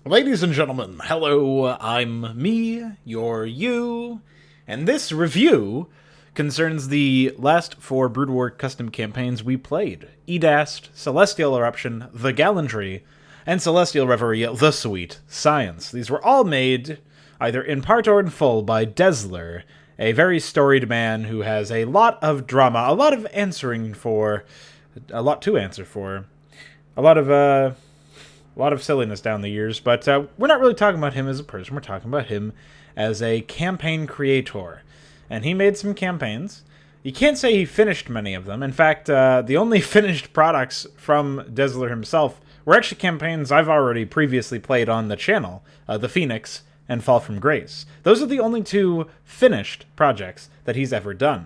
Ladies and gentlemen, hello, I'm me, you're you, and this review concerns the last four Brood War custom campaigns we played. E.D.A.S.T, Celestial Eruption, The Gallantry, and Celestial Reverie, The Sweet Science. These were all made, either in part or in full, by Desler, a very storied man who has a lot of drama, a lot of answering for, a lot to answer for, a lot of silliness down the years, but we're not really talking about him as a person. We're talking about him as a campaign creator. And he made some campaigns. You can't say he finished many of them. In fact, the only finished products from Desler himself were actually campaigns I've already previously played on the channel, The Phoenix and Fall from Grace. Those are the only two finished projects that he's ever done.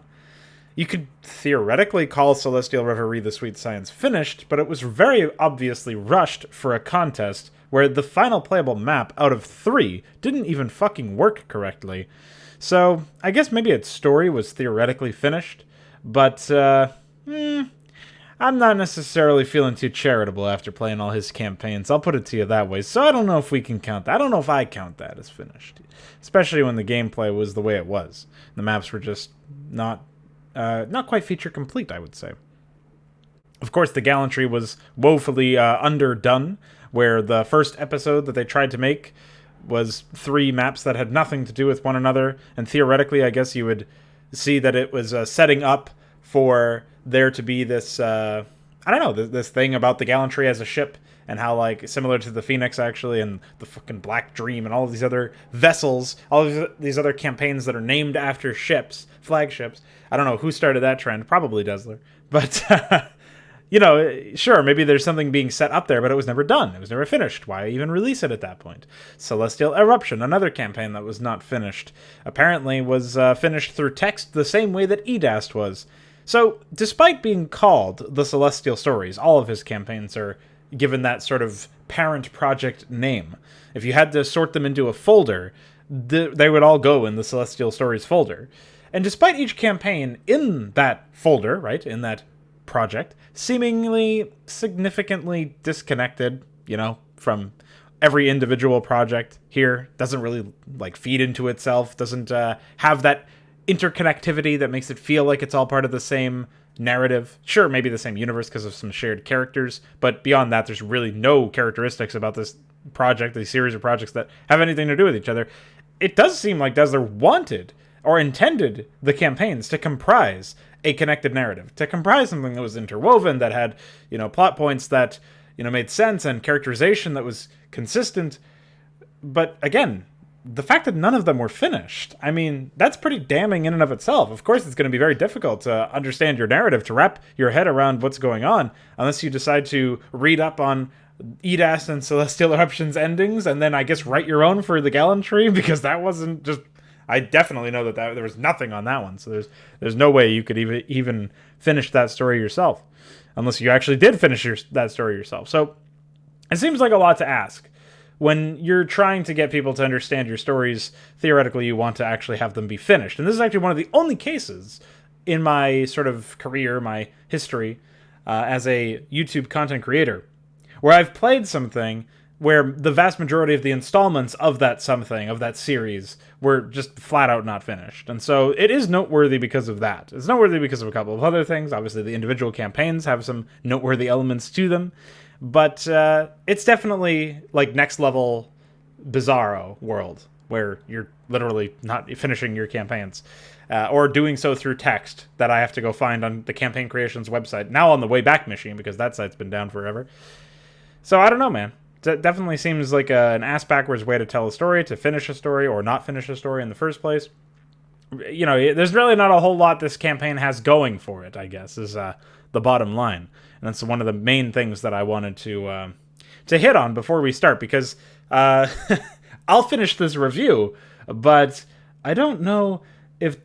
You could theoretically call Celestial Reverie The Sweet Science finished, but it was very obviously rushed for a contest where the final playable map out of 3 didn't even fucking work correctly. So, I guess maybe its story was theoretically finished, but I'm not necessarily feeling too charitable after playing all his campaigns. I'll put it to you that way. So I don't know if we can count that. I don't know if I count that as finished, especially when the gameplay was the way it was. The maps were just not quite feature complete, I would say. Of course, the Gallantry was woefully underdone, where the first episode that they tried to make was 3 maps that had nothing to do with one another, and theoretically, I guess you would see that it was setting up for there to be this, this thing about the Gallantry as a ship, and how, like, similar to the Phoenix, actually, and the fucking Black Dream, and all of these other vessels, all of these other campaigns that are named after ships, flagships. I don't know who started that trend, probably Desler. But, sure, maybe there's something being set up there, but it was never done. It was never finished. Why even release it at that point? Celestial Eruption, another campaign that was not finished, apparently was finished through text the same way that E.D.A.S.T was. So, despite being called the Celestial Stories, all of his campaigns are given that sort of parent project name. If you had to sort them into a folder, they would all go in the Celestial Stories folder. And despite each campaign in that folder, right, in that project, seemingly significantly disconnected, from every individual project here, doesn't really, feed into itself, doesn't have that interconnectivity that makes it feel like it's all part of the same narrative. Sure, maybe the same universe because of some shared characters, but beyond that, there's really no characteristics about this project, the series of projects that have anything to do with each other. It does seem like Desler wanted or intended the campaigns to comprise a connected narrative, to comprise something that was interwoven, that had, plot points that, made sense, and characterization that was consistent. But again, the fact that none of them were finished, I mean, that's pretty damning in and of itself. Of course, it's going to be very difficult to understand your narrative, to wrap your head around what's going on, unless you decide to read up on E.D.A.S.T and Celestial Eruption's endings, and then I guess write your own for the Gallantry, because that wasn't just... I definitely know that there was nothing on that one, so there's no way you could even finish that story yourself, unless you actually did finish that story yourself. So it seems like a lot to ask. When you're trying to get people to understand your stories, theoretically you want to actually have them be finished. And this is actually one of the only cases in my sort of career, my history, as a YouTube content creator, where I've played something where the vast majority of the installments of that something, of that series, were just flat out not finished. And so it is noteworthy because of that. It's noteworthy because of a couple of other things. Obviously, the individual campaigns have some noteworthy elements to them. But it's definitely like next level Bizarro world, where you're literally not finishing your campaigns, or doing so through text that I have to go find on the Campaign Creations website, now on the Wayback Machine, because that site's been down forever. So I don't know, man. It definitely seems like an ass-backwards way to tell a story, to finish a story, or not finish a story in the first place. There's really not a whole lot this campaign has going for it, I guess, is the bottom line. And that's one of the main things that I wanted to hit on before we start, because I'll finish this review, but I don't know if...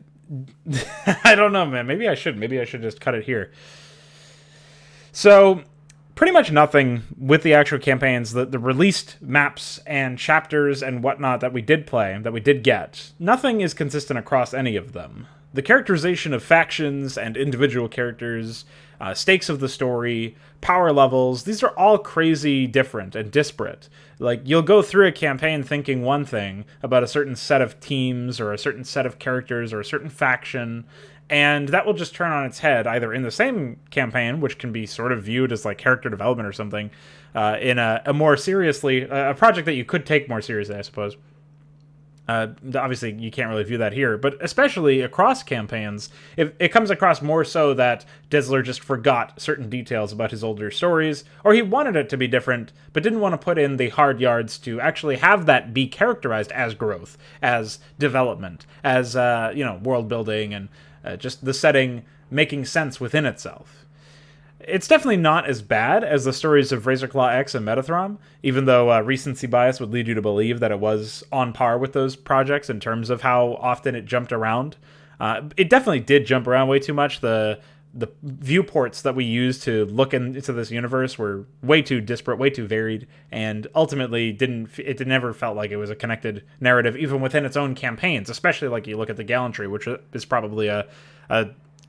I don't know, man. Maybe I should just cut it here. So, pretty much nothing with the actual campaigns, the released maps and chapters and whatnot that we did play, that we did get, nothing is consistent across any of them. The characterization of factions and individual characters stakes of the story, power levels. These are all crazy different and disparate. Like, you'll go through a campaign thinking one thing about a certain set of teams or a certain set of characters or a certain faction, and that will just turn on its head either in the same campaign, which can be sort of viewed as like character development or something, in a more seriously, a project that you could take more seriously, I suppose. Obviously, you can't really view that here, but especially across campaigns, it comes across more so that Dizzler just forgot certain details about his older stories, or he wanted it to be different, but didn't want to put in the hard yards to actually have that be characterized as growth, as development, as world building, and just the setting making sense within itself. It's definitely not as bad as the stories of Razorclaw X and Metatron, even though recency bias would lead you to believe that it was on par with those projects in terms of how often it jumped around. It definitely did jump around way too much. The viewports that we used to look into this universe were way too disparate, way too varied, and ultimately it never felt like it was a connected narrative, even within its own campaigns, especially like you look at the Gallantry, which is probably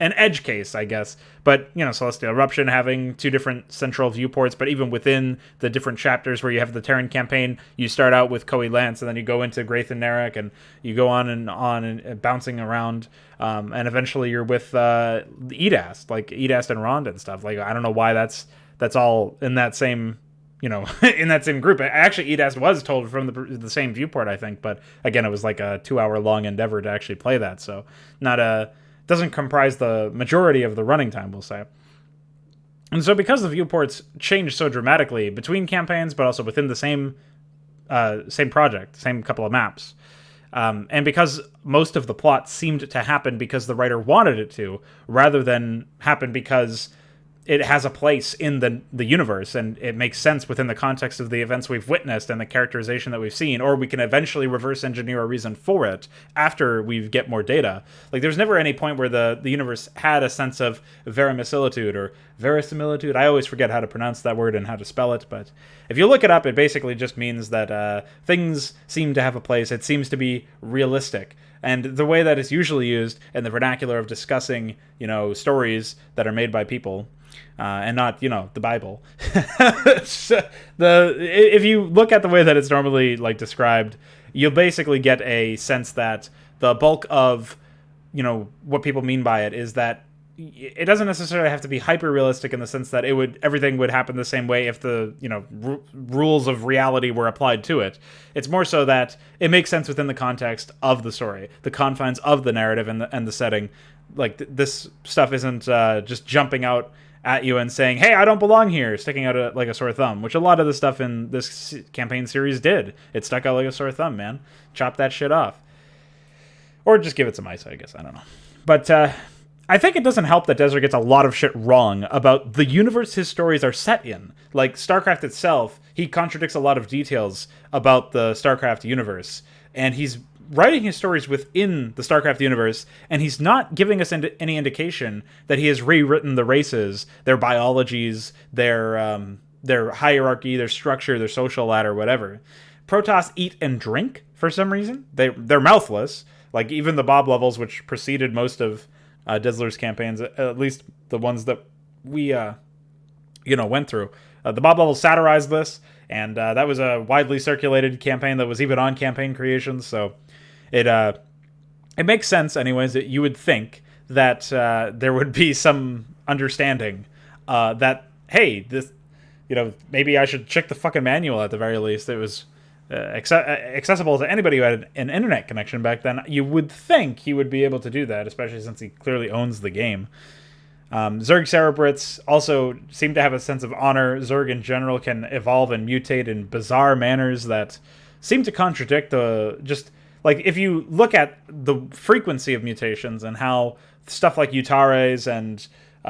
an edge case, I guess. But, Celestial Irruption having two different central viewports, but even within the different chapters where you have the Terran campaign, you start out with Koei Lance, and then you go into Graith and Narek, and you go on and bouncing around, and eventually you're with E.D.A.S.T, like E.D.A.S.T and Rhonda and stuff. Like, I don't know why that's all in that same, in that same group. Actually, E.D.A.S.T was told from the same viewport, I think, but again, it was like a 2-hour-long endeavor to actually play that, so doesn't comprise the majority of the running time, we'll say. And so because the viewports change so dramatically between campaigns, but also within the same project, same couple of maps, and because most of the plot seemed to happen because the writer wanted it to, rather than happen because it has a place in the universe and it makes sense within the context of the events we've witnessed and the characterization that we've seen, or we can eventually reverse engineer a reason for it after we get more data. Like, there's never any point where the universe had a sense of verisimilitude or verisimilitude. I always forget how to pronounce that word and how to spell it, but if you look it up, it basically just means that things seem to have a place. It seems to be realistic. And the way that it's usually used in the vernacular of discussing, stories that are made by people, and not, the Bible. If you look at the way that it's normally like described, you'll basically get a sense that the bulk of, what people mean by it is that it doesn't necessarily have to be hyper realistic in the sense that everything would happen the same way if the rules of reality were applied to it. It's more so that it makes sense within the context of the story, the confines of the narrative and the setting. Like, this stuff isn't just jumping out at you and saying, "Hey, I don't belong here," sticking out like a sore thumb, which a lot of the stuff in this campaign series did. It stuck out like a sore thumb, man. Chop that shit off. Or just give it some ice, I guess. I don't know. But I think it doesn't help that Desert gets a lot of shit wrong about the universe his stories are set in. Like, StarCraft itself, he contradicts a lot of details about the StarCraft universe, and he's writing his stories within the StarCraft universe, and he's not giving us any indication that he has rewritten the races, their biologies, their hierarchy, their structure, their social ladder, whatever. Protoss eat and drink for some reason. They're mouthless. Like, even the Bob levels, which preceded most of Dizzler's campaigns, at least the ones that we went through. The Bob levels satirized this, and that was a widely circulated campaign that was even on Campaign Creations, so it makes sense, anyways, that you would think that there would be some understanding that, hey, this, maybe I should check the fucking manual at the very least. It was accessible to anybody who had an internet connection back then. You would think he would be able to do that, especially since he clearly owns the game. Zerg Cerebrits also seem to have a sense of honor. Zerg in general can evolve and mutate in bizarre manners that seem to contradict like, if you look at the frequency of mutations and how stuff like Utares and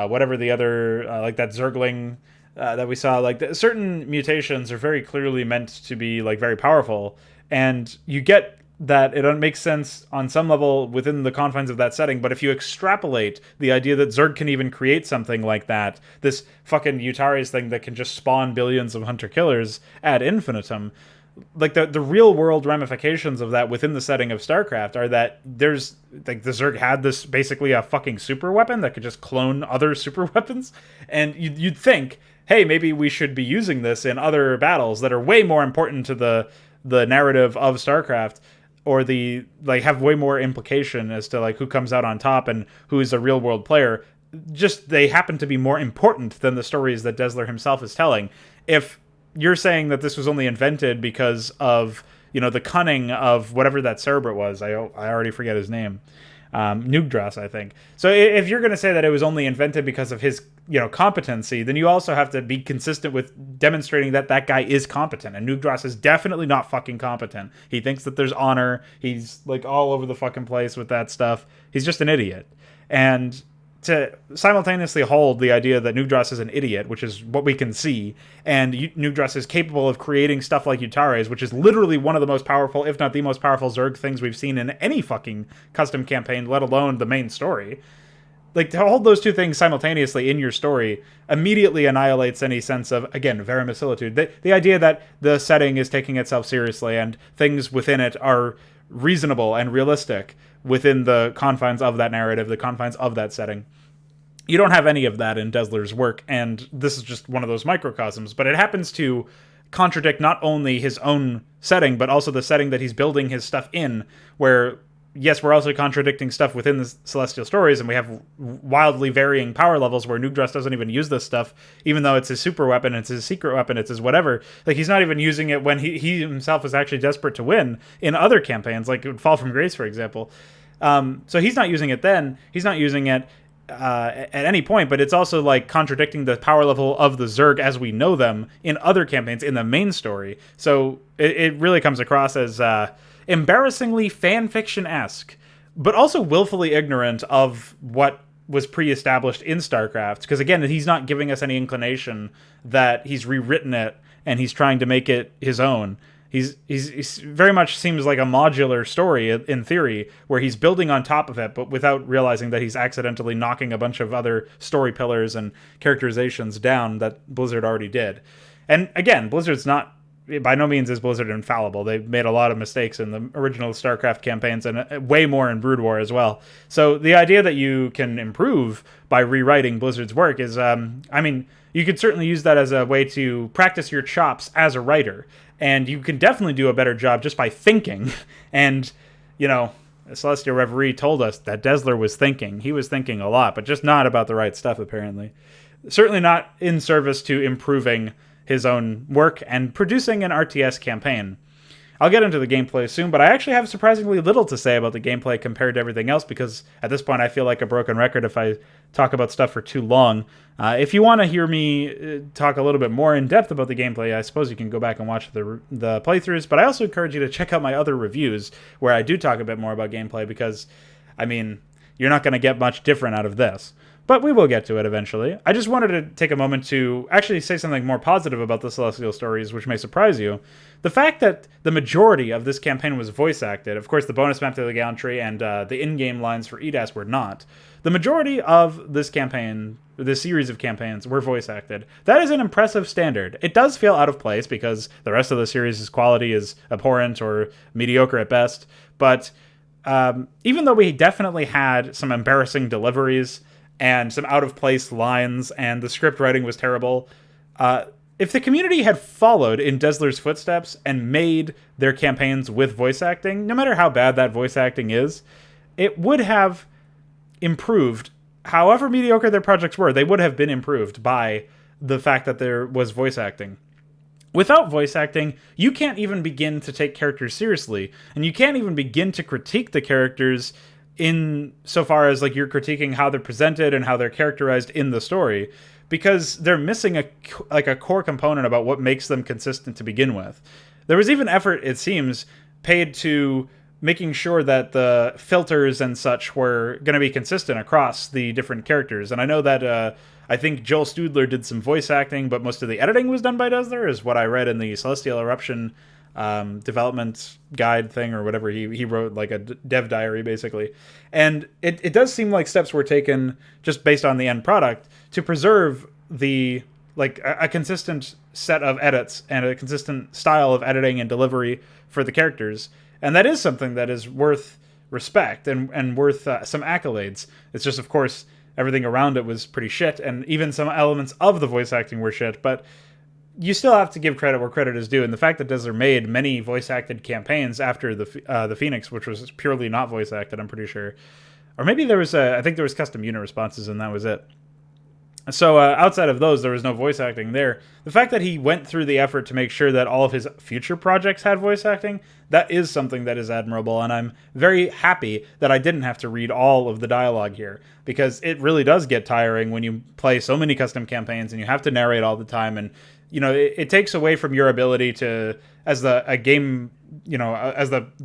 whatever the other, like that Zergling that we saw, like certain mutations are very clearly meant to be like very powerful, and you get that it makes sense on some level within the confines of that setting, but if you extrapolate the idea that Zerg can even create something like that, this fucking Utares thing that can just spawn billions of hunter-killers ad infinitum, like the real world ramifications of that within the setting of StarCraft are that there's like the Zerg had this basically a fucking super weapon that could just clone other super weapons, and you'd think, hey, maybe we should be using this in other battles that are way more important to the narrative of StarCraft, or the like have way more implication as to like who comes out on top and who is a real world player. Just they happen to be more important than the stories that Desler himself is telling. If you're saying that this was only invented because of, you know, the cunning of whatever that Cerebrit was, I already forget his name, Nugdras, I think. So if you're going to say that it was only invented because of his, you know, competency, then you also have to be consistent with demonstrating that that guy is competent. And Nugdras is definitely not fucking competent. He thinks that there's honor. He's like all over the fucking place with that stuff. He's just an idiot. And to simultaneously hold the idea that Nugdras is an idiot, which is what we can see, and Nugdras is capable of creating stuff like Utares, which is literally one of the most powerful, if not the most powerful Zerg things we've seen in any fucking custom campaign, let alone the main story. Like, to hold those two things simultaneously in your story immediately annihilates any sense of, again, verisimilitude. The idea that the setting is taking itself seriously and things within it are reasonable and realistic within the confines of that narrative, the confines of that setting. You don't have any of that in Desler's work, and this is just one of those microcosms, but it happens to contradict not only his own setting, but also the setting that he's building his stuff in, where, yes, we're also contradicting stuff within the Celestial Stories, and we have wildly varying power levels where Nugdras doesn't even use this stuff, even though it's his super weapon, it's his secret weapon, it's his whatever. Like, he's not even using it when he himself is actually desperate to win in other campaigns, like Fall from Grace, for example. So he's not using it then. He's not using it at any point, but it's also like contradicting the power level of the Zerg as we know them in other campaigns in the main story. So it really comes across as embarrassingly fanfiction-esque, but also willfully ignorant of what was pre-established in StarCraft. Because again, he's not giving us any inclination that he's rewritten it and he's trying to make it his own. He's very much seems like a modular story in theory, where he's building on top of it, but without realizing that he's accidentally knocking a bunch of other story pillars and characterizations down that Blizzard already did. And again, Blizzard's not, by no means is Blizzard infallible. They've made a lot of mistakes in the original StarCraft campaigns, and way more in Brood War as well. So the idea that you can improve by rewriting Blizzard's work is, I mean, you could certainly use that as a way to practice your chops as a writer. And you can definitely do a better job just by thinking. And, you know, Celestial Reverie told us that Desler was thinking. He was thinking a lot, but just not about the right stuff, apparently. Certainly not in service to improving his own work and producing an RTS campaign. I'll get into the gameplay soon, but I actually have surprisingly little to say about the gameplay compared to everything else, because at this point I feel like a broken record if I talk about stuff for too long. If you want to hear me talk a little bit more in depth about the gameplay, I suppose you can go back and watch the playthroughs, but I also encourage you to check out my other reviews where I do talk a bit more about gameplay, because, I mean, you're not going to get much different out of this. But we will get to it eventually. I just wanted to take a moment to actually say something more positive about the Celestial Stories, which may surprise you. The fact that the majority of this campaign was voice acted, of course the bonus map to the Gallantry and the in-game lines for E.D.A.S.T were not. The majority of this campaign, this series of campaigns, were voice acted. That is an impressive standard. It does feel out of place because the rest of the series' quality is abhorrent or mediocre at best, but even though we definitely had some embarrassing deliveries and some out-of-place lines, and the script writing was terrible, if the community had followed in Desler's footsteps and made their campaigns with voice acting, no matter how bad that voice acting is, it would have improved. However mediocre their projects were, they would have been improved by the fact that there was voice acting. Without voice acting, you can't even begin to take characters seriously, and you can't even begin to critique the characters in so far as like you're critiquing how they're presented and how they're characterized in the story, because they're missing a core component about what makes them consistent to begin with. There was even effort, it seems, paid to making sure that the filters and such were going to be consistent across the different characters. And I know that I think Joel Studler did some voice acting, but most of the editing was done by Desler, is what I read in the Celestial Irruption development guide thing, or whatever he wrote, like a dev diary basically. And it does seem like steps were taken just based on the end product to preserve the like a consistent set of edits and a consistent style of editing and delivery for the characters, and that is something that is worth respect and worth some accolades. It's just, of course, everything around it was pretty shit, and even some elements of the voice acting were shit, but you still have to give credit where credit is due, and the fact that Desler made many voice-acted campaigns after the Phoenix, which was purely not voice-acted, I'm pretty sure. Or maybe there was, I think there was custom unit responses, and that was it. So outside of those, there was no voice acting there. The fact that he went through the effort to make sure that all of his future projects had voice acting, that is something that is admirable, and I'm very happy that I didn't have to read all of the dialogue here, because it really does get tiring when you play so many custom campaigns and you have to narrate all the time, and it takes away from your ability to, as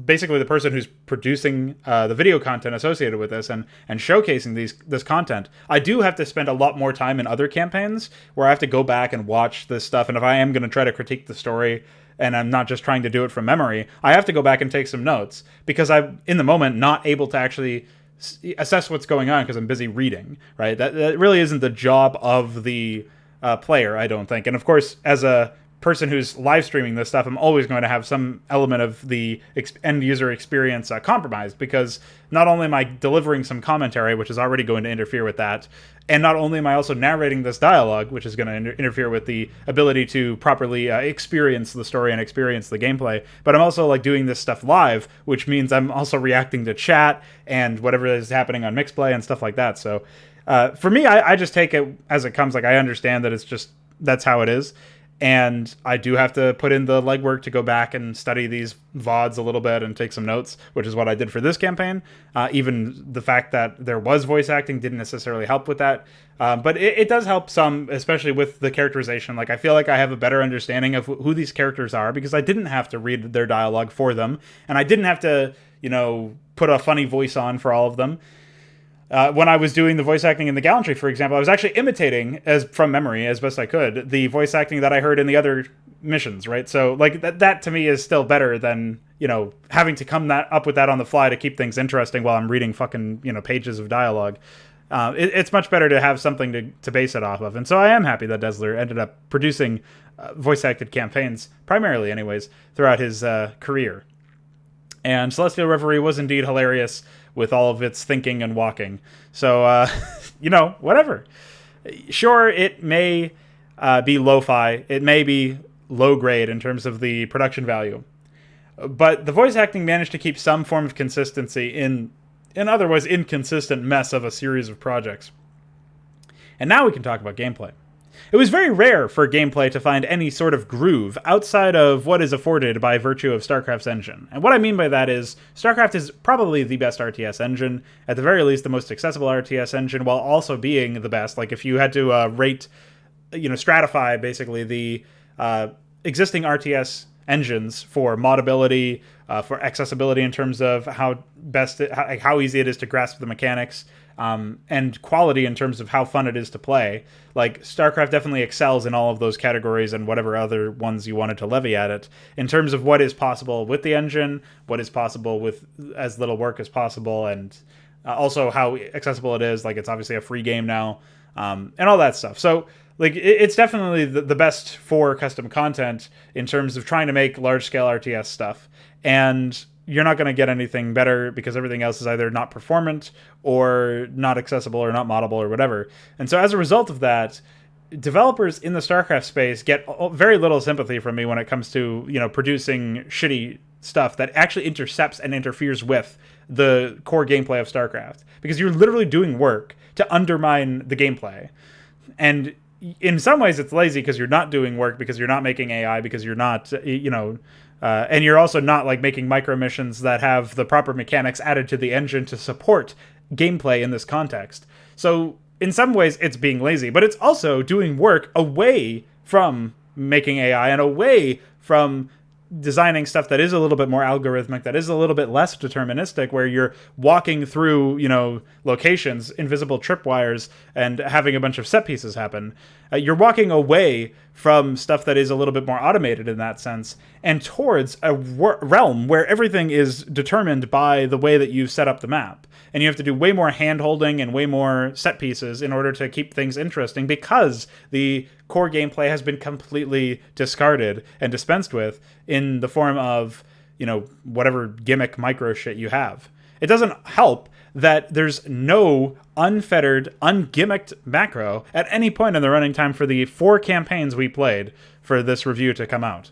basically the person who's producing the video content associated with this and showcasing this content. I do have to spend a lot more time in other campaigns where I have to go back and watch this stuff, and if I am going to try to critique the story and I'm not just trying to do it from memory, I have to go back and take some notes, because I'm in the moment not able to actually assess what's going on because I'm busy reading, right? That really isn't the job of the player, I don't think. And of course, as a person who's live streaming this stuff, I'm always going to have some element of the end user experience compromised, because not only am I delivering some commentary, which is already going to interfere with that, and not only am I also narrating this dialogue, which is going to interfere with the ability to properly experience the story and experience the gameplay, but I'm also like doing this stuff live, which means I'm also reacting to chat and whatever is happening on Mixplay and stuff like that. So for me, I just take it as it comes. Like, I understand that that's how it is. And I do have to put in the legwork to go back and study these VODs a little bit and take some notes, which is what I did for this campaign. Even the fact that there was voice acting didn't necessarily help with that. But it does help some, especially with the characterization. Like, I feel like I have a better understanding of who these characters are, because I didn't have to read their dialogue for them. And I didn't have to, put a funny voice on for all of them. When I was doing the voice acting in the Gallantry, for example, I was actually imitating, from memory, as best I could, the voice acting that I heard in the other missions, right? So, like, that to me is still better than, having to come up with that on the fly to keep things interesting while I'm reading fucking, pages of dialogue. It's much better to have something to base it off of. And so I am happy that Desler ended up producing voice-acted campaigns, primarily anyways, throughout his career. And Celestial Reverie was indeed hilarious with all of its thinking and walking. So, whatever. Sure, it may be lo-fi. It may be low-grade in terms of the production value. But the voice acting managed to keep some form of consistency in an otherwise inconsistent mess of a series of projects. And now we can talk about gameplay. It was very rare for gameplay to find any sort of groove outside of what is afforded by virtue of StarCraft's engine. And what I mean by that is, StarCraft is probably the best RTS engine, at the very least the most accessible RTS engine, while also being the best. Like, if you had to stratify basically the existing RTS engines for modability, for accessibility in terms of how easy it is to grasp the mechanics, and quality in terms of how fun it is to play. Like, StarCraft definitely excels in all of those categories and whatever other ones you wanted to levy at it, in terms of what is possible with the engine, what is possible with as little work as possible, and also how accessible it is. Like, it's obviously a free game now, and all that stuff. So, like, it's definitely the best for custom content in terms of trying to make large-scale RTS stuff. And you're not going to get anything better, because everything else is either not performant or not accessible or not moddable or whatever. And so as a result of that, developers in the StarCraft space get very little sympathy from me when it comes to, producing shitty stuff that actually intercepts and interferes with the core gameplay of StarCraft. Because you're literally doing work to undermine the gameplay. And in some ways it's lazy, because you're not doing work, because you're not making AI, because you're not, and you're also not like making micro missions that have the proper mechanics added to the engine to support gameplay in this context. So in some ways it's being lazy, but it's also doing work away from making AI and away from designing stuff that is a little bit more algorithmic, that is a little bit less deterministic, where you're walking through, locations, invisible tripwires, and having a bunch of set pieces happen. You're walking away from stuff that is a little bit more automated in that sense, and towards a realm where everything is determined by the way that you set up the map. And you have to do way more hand-holding and way more set pieces in order to keep things interesting, because the core gameplay has been completely discarded and dispensed with in the form of, whatever gimmick micro shit you have. It doesn't help that there's no unfettered, ungimmicked macro at any point in the running time for the 4 campaigns we played for this review to come out.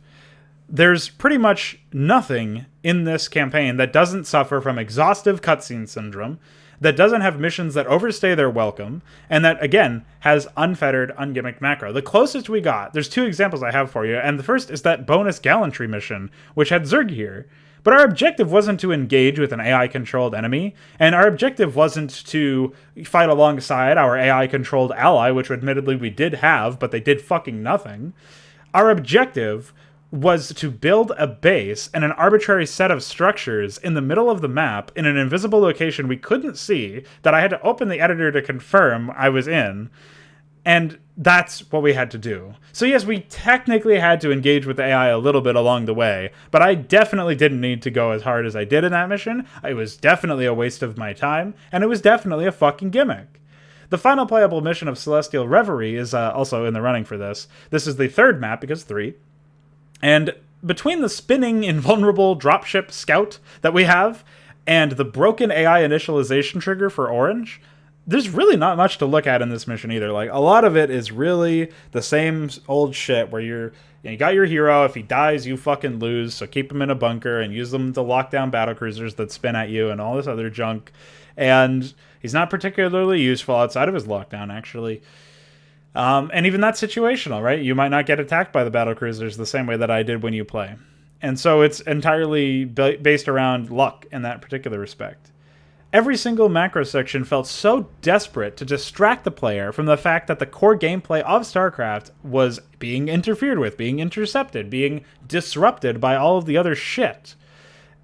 There's pretty much nothing in this campaign that doesn't suffer from exhaustive cutscene syndrome, that doesn't have missions that overstay their welcome, and that, again, has unfettered, ungimmicked macro. The closest we got, there's 2 examples I have for you, and the first is that bonus Gallantry mission, which had Zerg here. But our objective wasn't to engage with an AI-controlled enemy, and our objective wasn't to fight alongside our AI-controlled ally, which admittedly we did have, but they did fucking nothing. Our objective was to build a base and an arbitrary set of structures in the middle of the map in an invisible location we couldn't see, that I had to open the editor to confirm I was in. And that's what we had to do. So yes, we technically had to engage with the AI a little bit along the way, but I definitely didn't need to go as hard as I did in that mission. It was definitely a waste of my time, and it was definitely a fucking gimmick. The final playable mission of Celestial Reverie is also in the running for this. This is the 3rd map, because 3. And between the spinning, invulnerable dropship scout that we have and the broken AI initialization trigger for Orange, there's really not much to look at in this mission either. Like, a lot of it is really the same old shit where you got your hero. If he dies, you fucking lose. So keep him in a bunker and use them to lock down battlecruisers that spin at you and all this other junk. And he's not particularly useful outside of his lockdown, actually. And even that's situational, right? You might not get attacked by the battlecruisers the same way that I did when you play. And so it's entirely based around luck in that particular respect. Every single macro section felt so desperate to distract the player from the fact that the core gameplay of StarCraft was being interfered with, being intercepted, being disrupted by all of the other shit.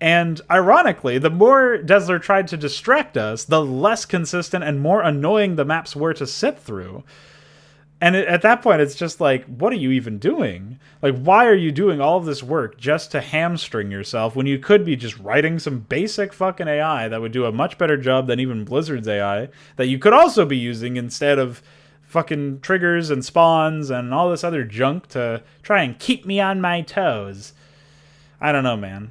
And ironically, the more Desler tried to distract us, the less consistent and more annoying the maps were to sit through. And at that point, it's just like, what are you even doing? Like, why are you doing all of this work just to hamstring yourself when you could be just writing some basic fucking AI that would do a much better job than even Blizzard's AI that you could also be using instead of fucking triggers and spawns and all this other junk to try and keep me on my toes? I don't know, man.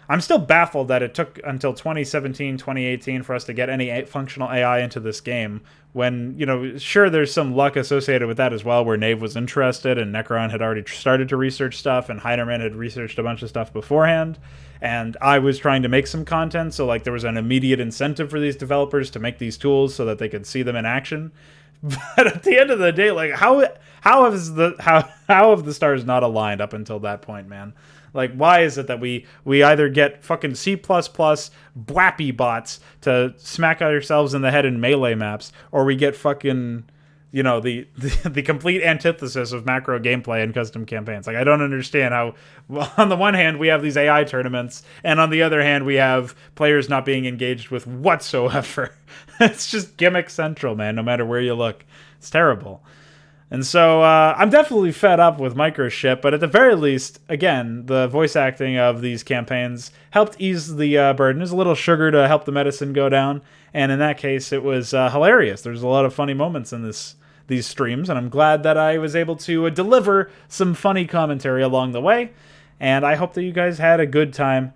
I'm still baffled that it took until 2017, 2018 for us to get any functional AI into this game when, sure, there's some luck associated with that as well, where Nave was interested and Necron had already started to research stuff and Heinerman had researched a bunch of stuff beforehand. And I was trying to make some content, so there was an immediate incentive for these developers to make these tools so that they could see them in action. But at the end of the day, how have the stars not aligned up until that point, man? Why is it that we either get fucking C++ Bwappy bots to smack ourselves in the head in melee maps, or we get fucking, the complete antithesis of macro gameplay in custom campaigns? I don't understand how, on the one hand, we have these AI tournaments, and on the other hand, we have players not being engaged with whatsoever. It's just gimmick central, man, no matter where you look. It's terrible. And so I'm definitely fed up with micro shit, but at the very least, again, the voice acting of these campaigns helped ease the burden. There's a little sugar to help the medicine go down, and in that case, it was hilarious. There's a lot of funny moments in these streams, and I'm glad that I was able to deliver some funny commentary along the way, and I hope that you guys had a good time,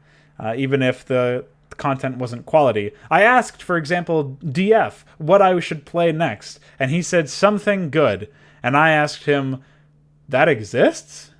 even if the content wasn't quality. I asked, for example, DF what I should play next, and he said something good. And I asked him, that exists?